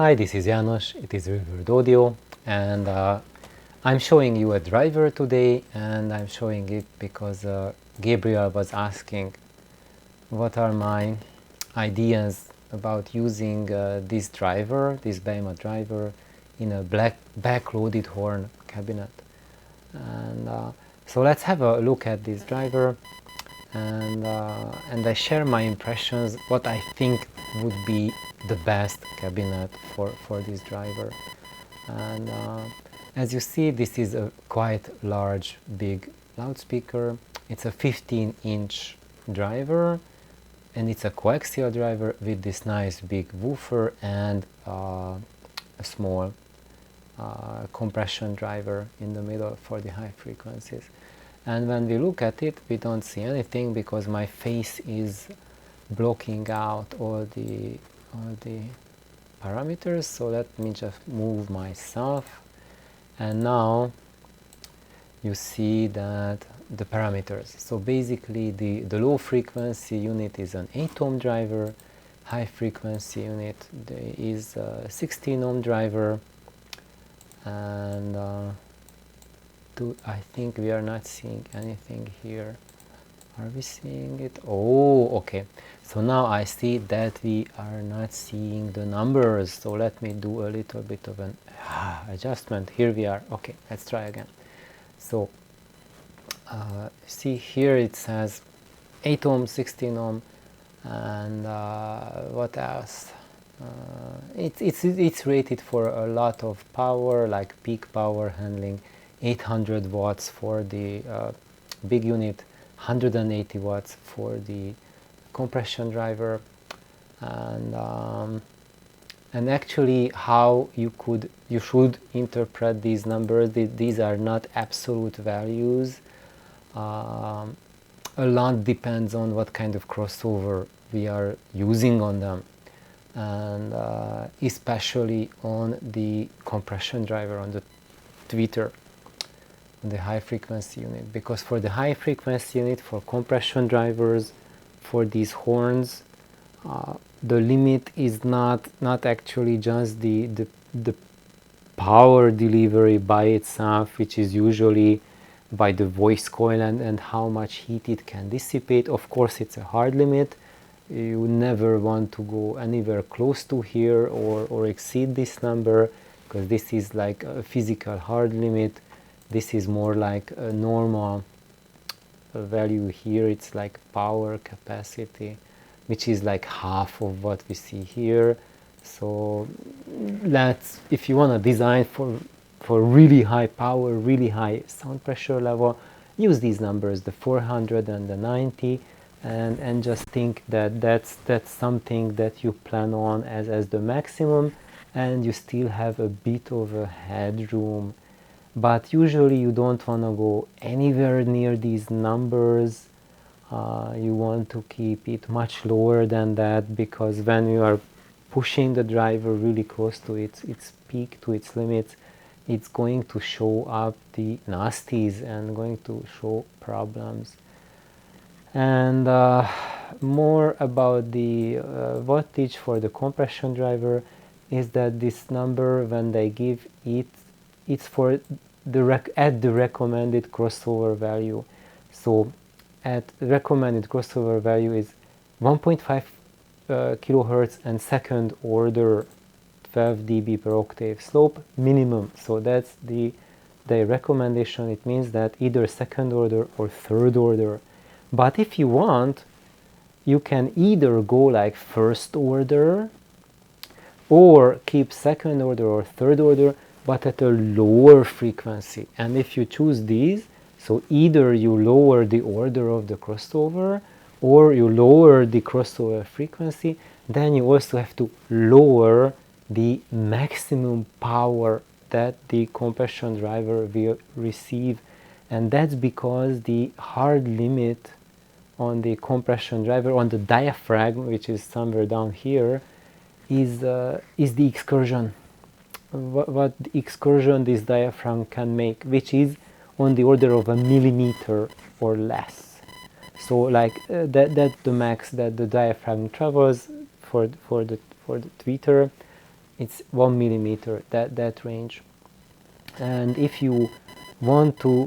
Hi, this is János, it is Revered Audio, and I'm showing you a driver today, and I'm showing it because Gabriel was asking what are my ideas about using this driver, this Beyma driver, in a back-loaded horn cabinet. And so let's have a look at this driver, and I share my impressions, what I think would be the best cabinet for this driver. And as you see, this is a quite large, big loudspeaker. It's a 15-inch driver, and it's a coaxial driver with this nice big woofer and a small compression driver in the middle for the high frequencies. And when we look at it, we don't see anything because my face is blocking out all the parameters. So let me just move myself, and now you see that the parameters. So basically the low frequency unit is an 8 ohm driver, high frequency unit is a 16 ohm driver, and I think we are not seeing anything here. Are we seeing it? Oh, okay. So now I see that we are not seeing the numbers. So let me do a little bit of an adjustment. Here we are. Okay, let's try again. So see here it says 8 ohm, 16 ohm, and what else? It's rated for a lot of power, like peak power handling, 800 watts for the big unit, 180 watts for the compression driver, and actually how you should interpret these numbers. These are not absolute values. A lot depends on what kind of crossover we are using on them, and especially on the compression driver, on the tweeter, the high frequency unit, because for the high frequency unit, for compression drivers, for these horns, the limit is not actually just the power delivery by itself, which is usually by the voice coil and how much heat it can dissipate. Of course, it's a hard limit. You never want to go anywhere close to here or exceed this number, because this is like a physical hard limit. This is more like a normal value here. It's like power capacity, which is like half of what we see here. So if you want to design for really high power, really high sound pressure level, use these numbers, the 400 and the 90, and just think that that's something that you plan on as the maximum, and you still have a bit of a headroom. But usually you don't want to go anywhere near these numbers. You want to keep it much lower than that, because when you are pushing the driver really close to its peak, to its limits, it's going to show up the nasties and going to show problems. And more about the wattage for the compression driver is that this number, when they give it, it's for at the recommended crossover value. So at recommended crossover value is 1.5 kilohertz and second order 12 dB per octave slope minimum. So that's the recommendation. It means that either second order or third order. But if you want, you can either go like first order or keep second order or third order, but at a lower frequency. And if you choose these, so either you lower the order of the crossover or you lower the crossover frequency, then you also have to lower the maximum power that the compression driver will receive. And that's because the hard limit on the compression driver, on the diaphragm, which is somewhere down here, is the excursion. What excursion this diaphragm can make, which is on the order of a millimeter or less. So like that's the max that the diaphragm travels for the tweeter. it's 1 millimeter, that range. And if you want to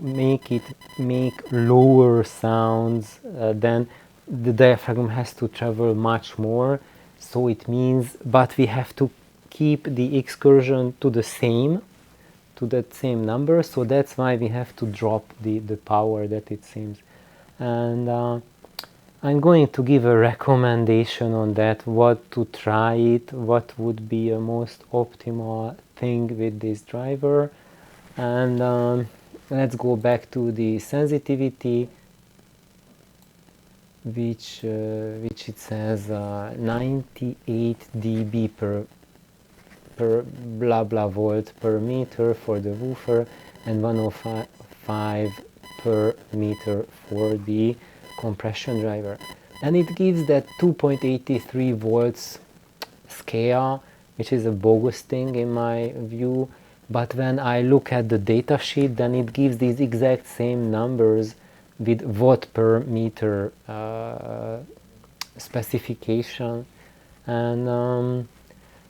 make lower sounds, then the diaphragm has to travel much more. So it means, but we have to keep the excursion to the same, to that same number. So that's why we have to drop the power that it seems. And I'm going to give a recommendation on that, what to try it, what would be a most optimal thing with this driver. And let's go back to the sensitivity, which it says 98 dB per blah blah volt per meter for the woofer, and 105 per meter for the compression driver. And it gives that 2.83 volts scale, which is a bogus thing in my view. But when I look at the data sheet, then it gives these exact same numbers with watt per meter specification, and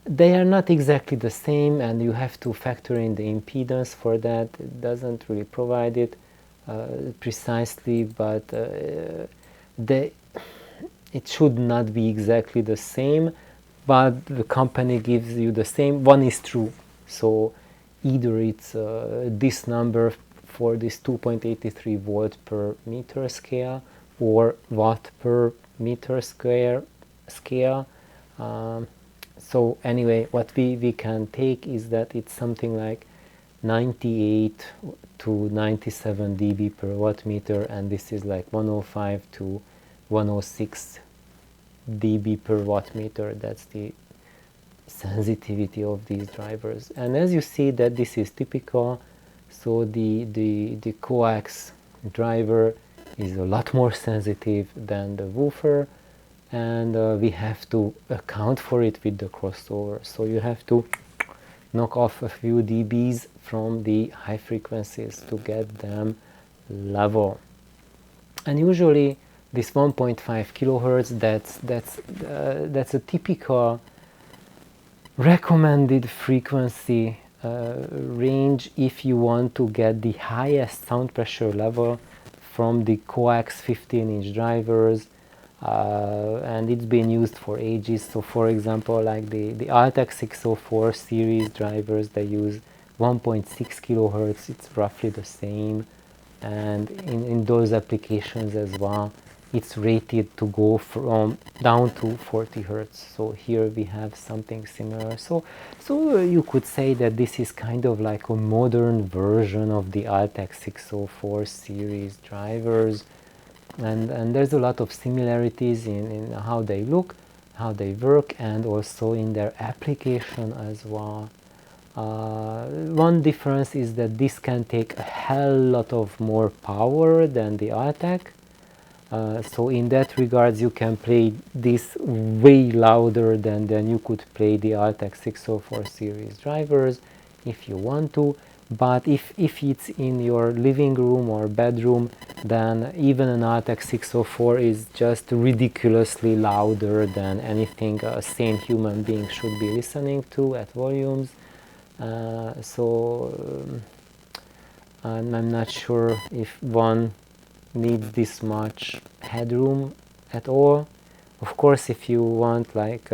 they are not exactly the same, and you have to factor in the impedance for that. It doesn't really provide it precisely, but it should not be exactly the same, but the company gives you the same. One is true, so either it's this number for this 2.83 volt per meter scale, or watt per meter square scale. So anyway, what we can take is that it's something like 98 to 97 dB per watt meter, and this is like 105 to 106 dB per watt meter. That's the sensitivity of these drivers. And as you see that this is typical, so the coax driver is a lot more sensitive than the woofer, and we have to account for it with the crossover. So you have to knock off a few dBs from the high frequencies to get them level. And usually this 1.5 kilohertz, that's a typical recommended frequency range if you want to get the highest sound pressure level from the coax 15-inch drivers, and it's been used for ages. So for example, like the Altec 604 series drivers, they use 1.6 kilohertz. It's roughly the same, and in those applications as well, it's rated to go from down to 40 hertz. So here we have something similar. So you could say that this is kind of like a modern version of the Altec 604 series drivers, and there's a lot of similarities in how they look, how they work, and also in their application as well. One difference is that this can take a hell lot of more power than the Altec. So in that regards, you can play this way louder than you could play the Altec 604 series drivers if you want to. But if it's in your living room or bedroom, then even an Altec 604 is just ridiculously louder than anything a sane human being should be listening to at volumes. I'm not sure if one needs this much headroom at all. Of course, if you want like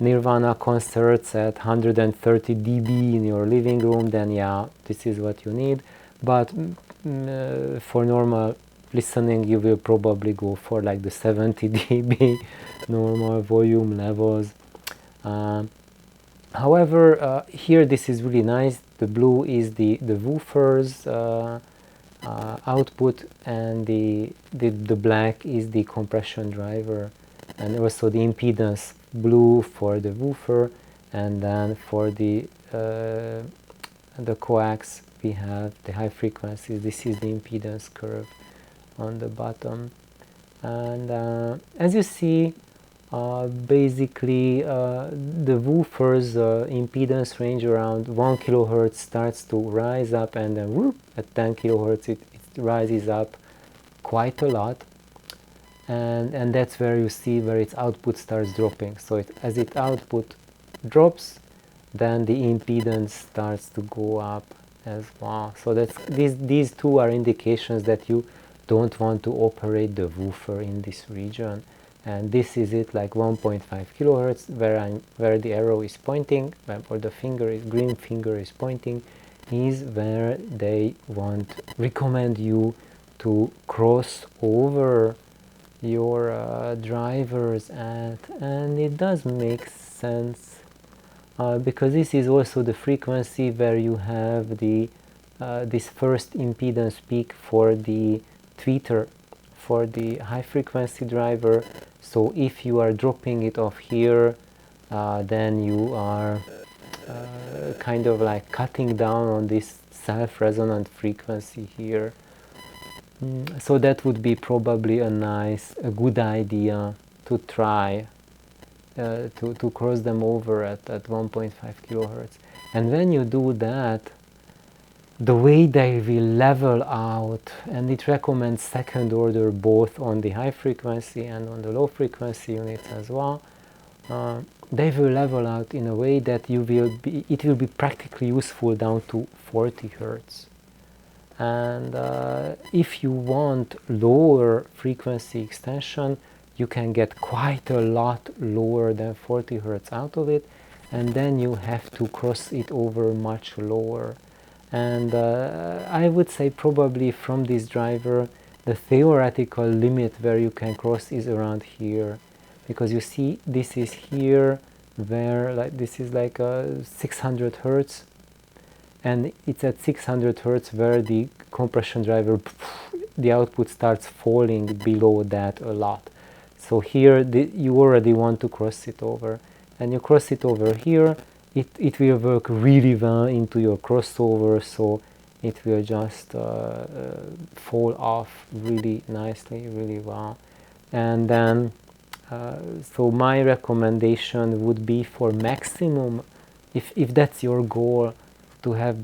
Nirvana concerts at 130 dB in your living room, then yeah, this is what you need. But for normal listening, you will probably go for like the 70 dB normal volume levels. However, here this is really nice. The blue is the woofer's output, and the black is the compression driver, and also the impedance, blue for the woofer, and then for the coax we have the high frequencies. This is the impedance curve on the bottom, and as you see, basically the woofer's impedance range around 1 kilohertz starts to rise up, and then whoop, at 10 kilohertz it rises up quite a lot, and that's where you see where its output starts dropping. So as its output drops, then the impedance starts to go up as well. So that's these two are indications that you don't want to operate the woofer in this region. And this is it, like 1.5 kilohertz, where the arrow is pointing, or the green finger is pointing, is where they recommend you to cross over your drivers at, and it does make sense because this is also the frequency where you have the this first impedance peak for the tweeter, for the high frequency driver. So if you are dropping it off here, then you are kind of like cutting down on this self-resonant frequency here. So that would be probably a good idea to try to cross them over at 1.5 kilohertz. And when you do that, the way they will level out, and it recommends second order both on the high frequency and on the low frequency units as well, they will level out in a way that it will be practically useful down to 40 hertz. And if you want lower frequency extension, you can get quite a lot lower than 40 hertz out of it, and then you have to cross it over much lower. And I would say probably from this driver, the theoretical limit where you can cross is around here, because you see this is here, where this is like 600 hertz, and it's at 600 hertz where the compression driver, the output starts falling below that a lot. So here you already want to cross it over, and you cross it over here, it will work really well into your crossover, so it will just fall off really nicely, really well. And then so my recommendation would be for maximum, if that's your goal, to have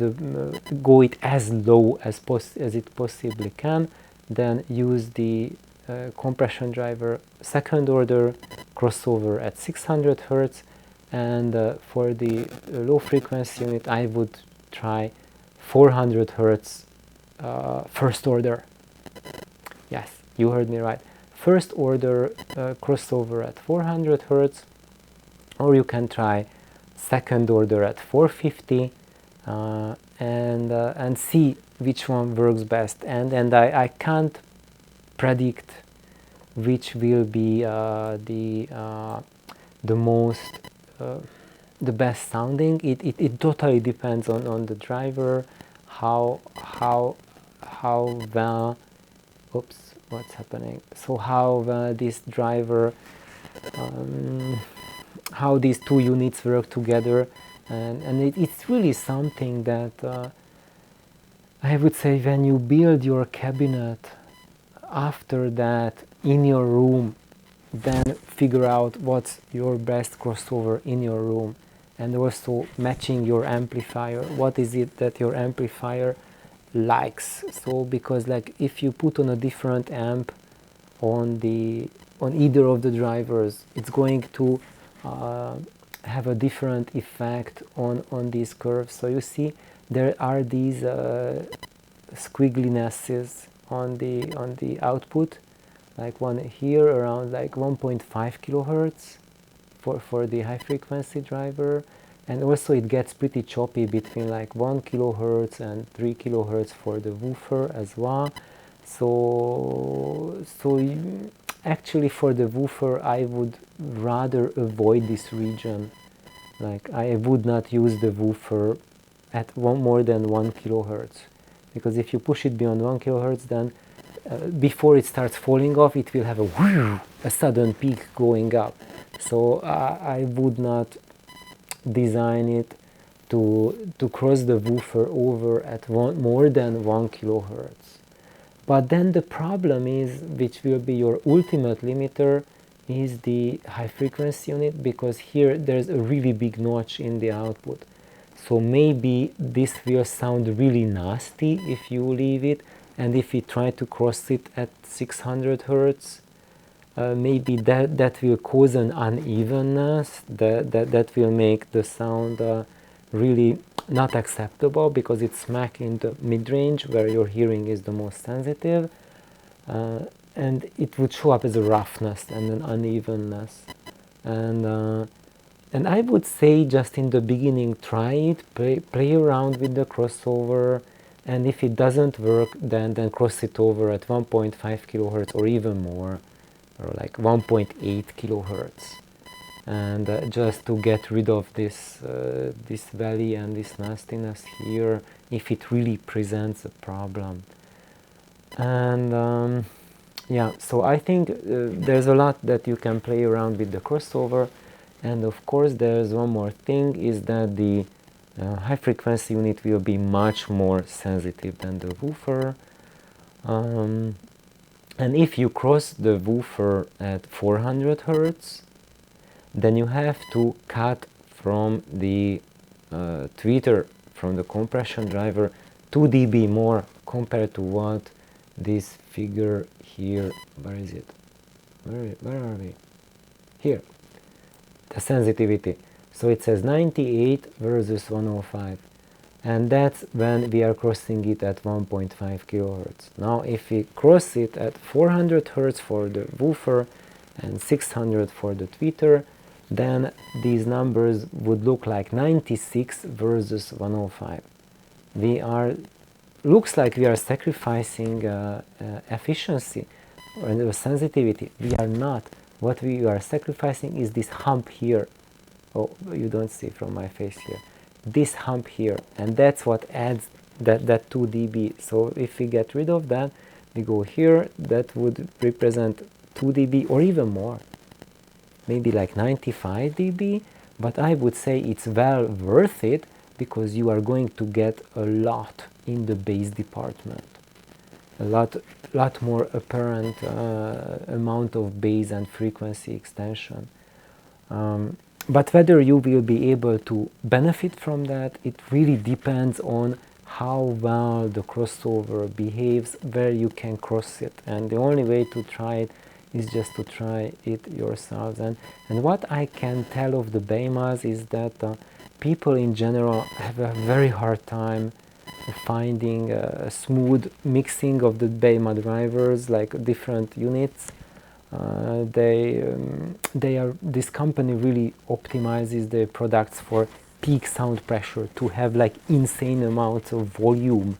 go it as low as it possibly can, then use the compression driver second order crossover at 600 hertz, and for the low frequency unit I would try 400 hertz first order. Yes, you heard me right. First order crossover at 400 hertz, or you can try second order at 450, and see which one works best. And I can't predict which will be the most the best sounding. It totally depends on the driver, how well, oops, what's happening, so how well this driver, how these two units work together, and it's really something that I would say when you build your cabinet, after that in your room, then figure out what's your best crossover in your room, and also matching your amplifier. What is it that your amplifier likes? So because like if you put on a different amp on either of the drivers, it's going to have a different effect on these curves. So you see there are these squigglinesses on the output, like one here around like 1.5 kilohertz for the high frequency driver, and also it gets pretty choppy between like 1 kilohertz and 3 kilohertz for the woofer as well. So actually for the woofer I would rather avoid this region. Like I would not use the woofer at more than 1 kilohertz, because if you push it beyond 1 kilohertz, then before it starts falling off, it will have a sudden peak going up. So I would not design it to cross the woofer over at more than 1 kilohertz. But then the problem is, which will be your ultimate limiter, is the high frequency unit, because here there's a really big notch in the output. So maybe this will sound really nasty if you leave it, and if you try to cross it at 600 hertz, maybe that will cause an unevenness that will make the sound really not acceptable because it's smack in the mid-range where your hearing is the most sensitive, and it would show up as a roughness and an unevenness. And I would say just in the beginning, try it, play around with the crossover, and if it doesn't work, then cross it over at 1.5 kilohertz or even more, or like 1.8 kilohertz, and just to get rid of this this valley and this nastiness here, if it really presents a problem. And yeah, so I think there's a lot that you can play around with the crossover. And of course there's one more thing, is that the high frequency unit will be much more sensitive than the woofer. And if you cross the woofer at 400 Hertz, then you have to cut from the tweeter, from the compression driver, 2 dB more compared to what this figure here, where is it? Where are we? Here. The sensitivity. So it says 98 versus 105, and that's when we are crossing it at 1.5 kilohertz. Now if we cross it at 400 hertz for the woofer and 600 for the tweeter, then these numbers would look like 96 versus 105. Looks like we are sacrificing efficiency or sensitivity. We are not. What we are sacrificing is this hump here. Oh, you don't see from my face here. This hump here, and that's what adds that 2 dB. So if we get rid of that, we go here, that would represent 2 dB or even more. Maybe like 95 dB, but I would say it's well worth it because you are going to get a lot in the bass department. A lot more apparent amount of bass and frequency extension. But whether you will be able to benefit from that, it really depends on how well the crossover behaves, where you can cross it. And the only way to try it is just to try it yourselves. And what I can tell of the Beymas is that people in general have a very hard time finding a smooth mixing of the Beyma drivers, like different units. This company really optimizes their products for peak sound pressure, to have like insane amounts of volume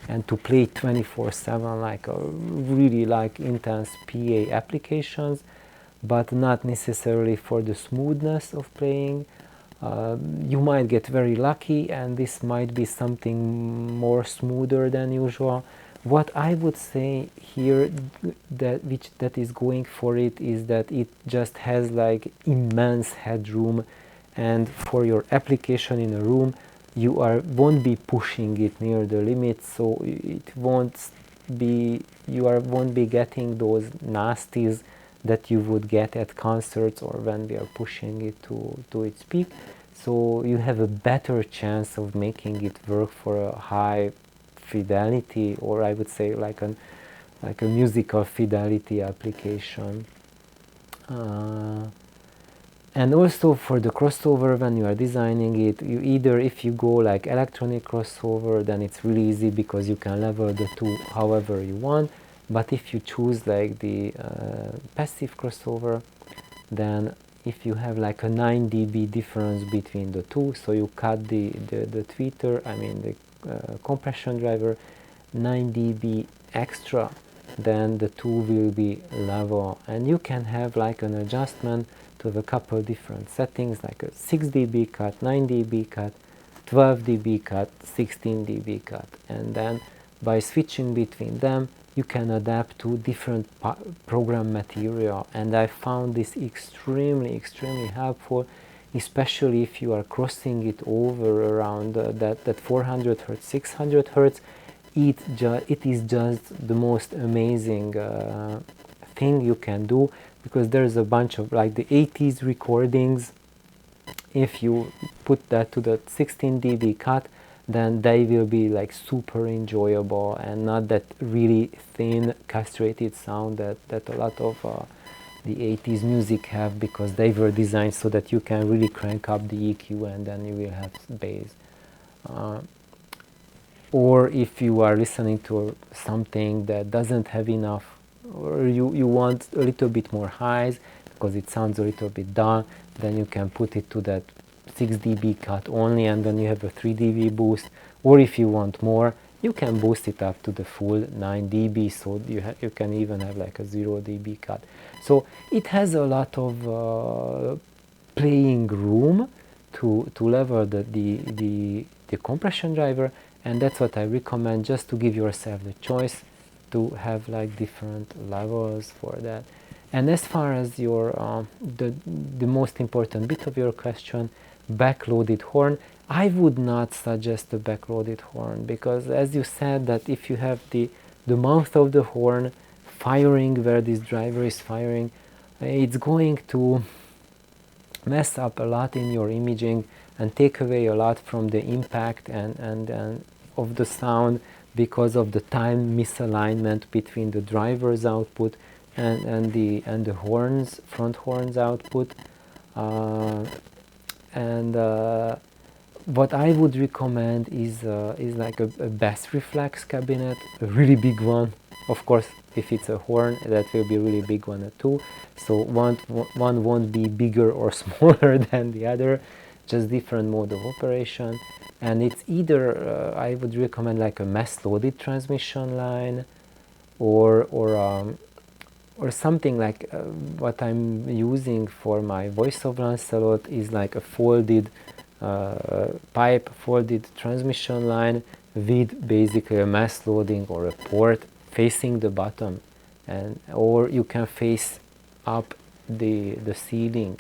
and to play 24/7, like really like intense PA applications, but not necessarily for the smoothness of playing. You might get very lucky and this might be something more smoother than usual. What I would say here that is going for it is that it just has like immense headroom, and for your application in a room you won't be pushing it near the limit, so you won't be getting those nasties that you would get at concerts or when we are pushing it to its peak. So you have a better chance of making it work for a high fidelity, or I would say like a musical fidelity application. And also for the crossover, when you are designing it, you either, if you go like electronic crossover, then it's really easy because you can level the two however you want. But if you choose like the passive crossover, then if you have like a 9 dB difference between the two, so you cut the tweeter, I mean the compression driver, 9 dB extra, then the two will be level, and you can have like an adjustment to have a couple different settings, like a 6 dB cut, 9 dB cut, 12 dB cut, 16 dB cut, and then by switching between them you can adapt to different program material. And I found this extremely helpful, especially if you are crossing it over around that 400 Hz, 600 Hz. It is just the most amazing thing you can do, because there's a bunch of like the 80s recordings. If you put that to the 16 dB cut, then they will be like super enjoyable and not that really thin castrated sound that a lot of the 80s music have, because they were designed so that you can really crank up the EQ and then you will have bass. Or if you are listening to something that doesn't have enough, or you want a little bit more highs because it sounds a little bit dull, then you can put it to that 6 dB cut only, and then you have a 3 dB boost. Or if you want more, you can boost it up to the full 9 dB, so you can even have like a 0 dB cut. So it has a lot of playing room to level the compression driver, and that's what I recommend, just to give yourself the choice to have like different levels for that. And as far as your the most important bit of your question, backloaded horn, I would not suggest a backloaded horn, because as you said, that if you have the mouth of the horn firing where this driver is firing, it's going to mess up a lot in your imaging and take away a lot from the impact and of the sound, because of the time misalignment between the driver's output and the horns, front horns output. What I would recommend is like a bass reflex cabinet, a really big one. Of course, if it's a horn, that will be a really big one too. So one won't be bigger or smaller than the other, just different mode of operation. And it's either I would recommend like a mass-loaded transmission line, or something like what I'm using for my voice-over Lancelot is like a folded pipe, folded transmission line with basically a mass loading or a port facing the bottom, or you can face up the ceiling,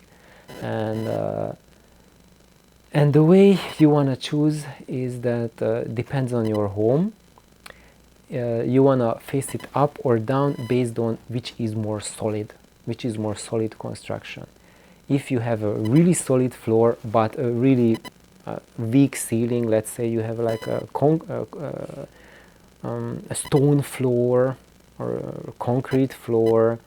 and the way you want to choose is that depends on your home. You want to face it up or down based on which is more solid construction. If you have a really solid floor but a really weak ceiling, let's say you have like a stone floor or a concrete floor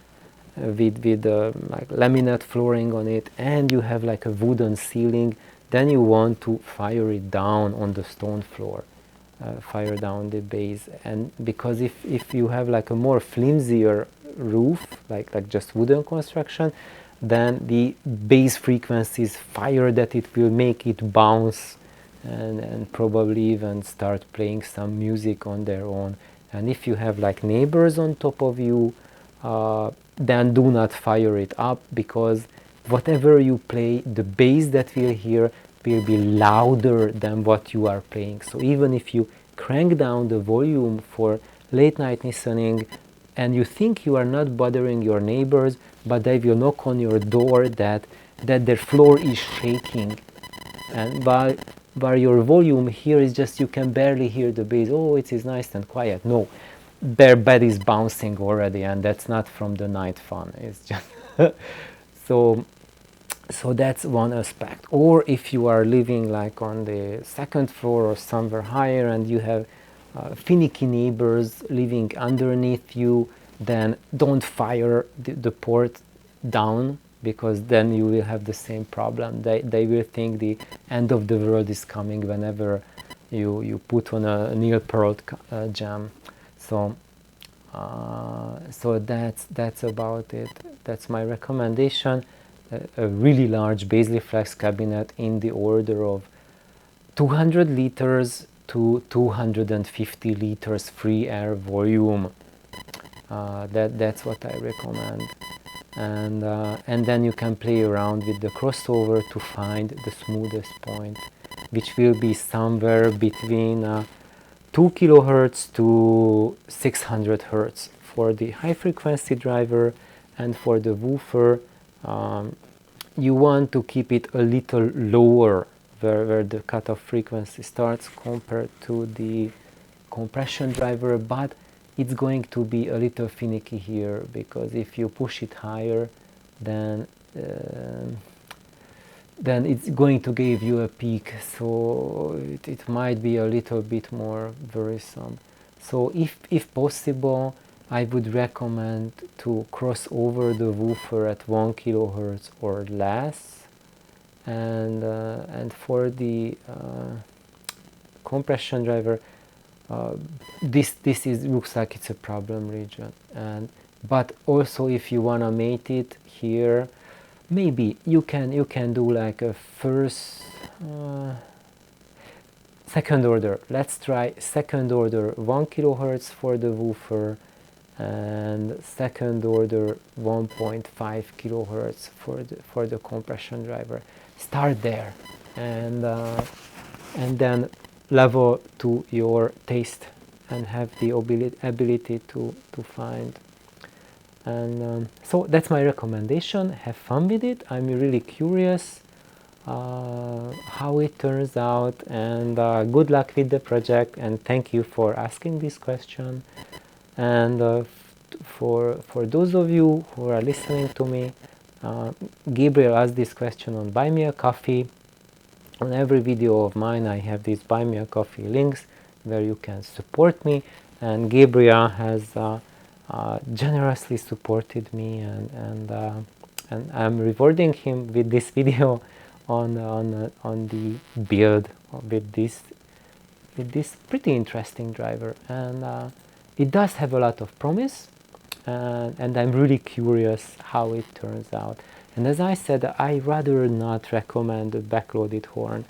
with like laminate flooring on it, and you have like a wooden ceiling, then you want to fire it down on the stone floor, fire down the bass. And because if you have like a more flimsier roof, like just wooden construction, then the bass frequencies fire that it will make it bounce and probably even start playing some music on their own. And if you have like neighbors on top of you, then do not fire it up, because whatever you play, the bass that we'll hear will be louder than what you are playing. So even if you crank down the volume for late night listening and you think you are not bothering your neighbors, but they will knock on your door that their floor is shaking, and while your volume here is just, you can barely hear the bass. Oh, it is nice and quiet. No, their bed is bouncing already, and that's not from the night fun. It's just so that's one aspect. Or if you are living like on the second floor or somewhere higher and you have finicky neighbors living underneath you, then don't fire the port down, because then you will have the same problem. They will think the end of the world is coming whenever you put on a Neil Peart jam. So that's about it. That's my recommendation. A really large bass reflex cabinet in the order of 200 liters to 250 liters free air volume. That's what I recommend. And then you can play around with the crossover to find the smoothest point, which will be somewhere between 2 kilohertz to 600 hertz for the high frequency driver. And for the woofer, you want to keep it a little lower where the cutoff frequency starts compared to the compression driver, but it's going to be a little finicky here, because if you push it higher, then it's going to give you a peak, so it might be a little bit more worrisome. So if possible, I would recommend to cross over the woofer at 1 kilohertz or less, and for the compression driver, this is looks like it's a problem region. And but also, if you wanna mate it here, maybe you can do like a first second order. Let's try second order 1 kilohertz for the woofer, and second order 1.5 kilohertz for the compression driver. Start there, and then level to your taste and have the ability to find. And so that's my recommendation. Have fun with it. I'm really curious how it turns out, and good luck with the project, and thank you for asking this question. And for those of you who are listening to me, Gabriel asked this question on Buy Me a Coffee. On every video of mine I have these Buy Me a Coffee links where you can support me, and Gabriel has generously supported me, and I'm rewarding him with this video on the build with this pretty interesting driver, and it does have a lot of promise, and I'm really curious how it turns out. And as I said, I rather not recommend a backloaded horn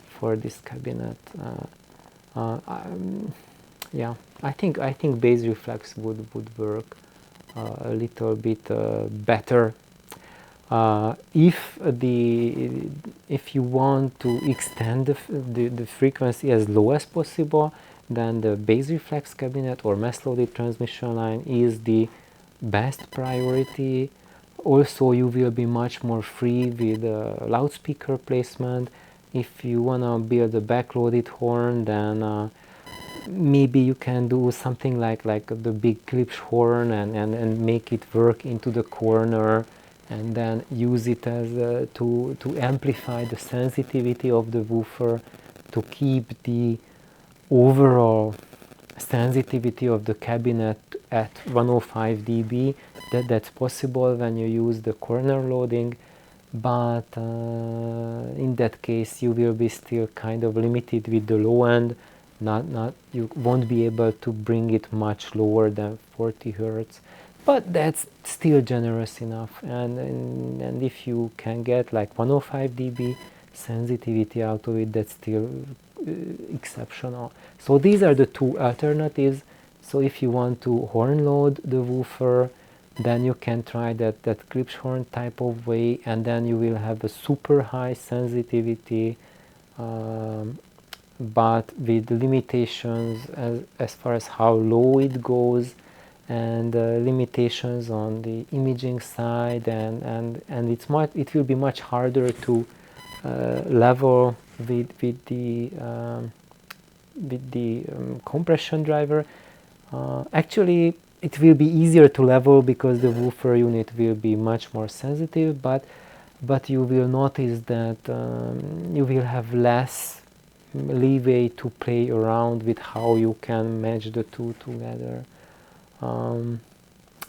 for this cabinet. Yeah, I think bass reflex would work a little bit better. If you want to extend the frequency as low as possible, then the bass reflex cabinet or mass loaded transmission line is the best priority. Also, you will be much more free with loudspeaker placement. If you want to build a backloaded horn, then maybe you can do something like the big Klipsch horn and make it work into the corner, and then use it as to amplify the sensitivity of the woofer, to keep the overall sensitivity of the cabinet at 105 dB. That's possible when you use the corner loading, but in that case you will be still kind of limited with the low end. You won't be able to bring it much lower than 40 Hertz, but that's still generous enough. And if you can get like 105 dB sensitivity out of it, that's still exceptional. So these are the two alternatives. So if you want to horn load the woofer, then you can try that Klipsch horn type of way, and then you will have a super high sensitivity, but with limitations as far as how low it goes, and limitations on the imaging side, and it will be much harder to level with the compression driver. Actually, it will be easier to level because the woofer unit will be much more sensitive, but you will notice that you will have less leeway to play around with how you can match the two together.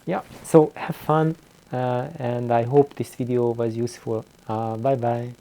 Yeah, so have fun, and I hope this video was useful. Bye bye.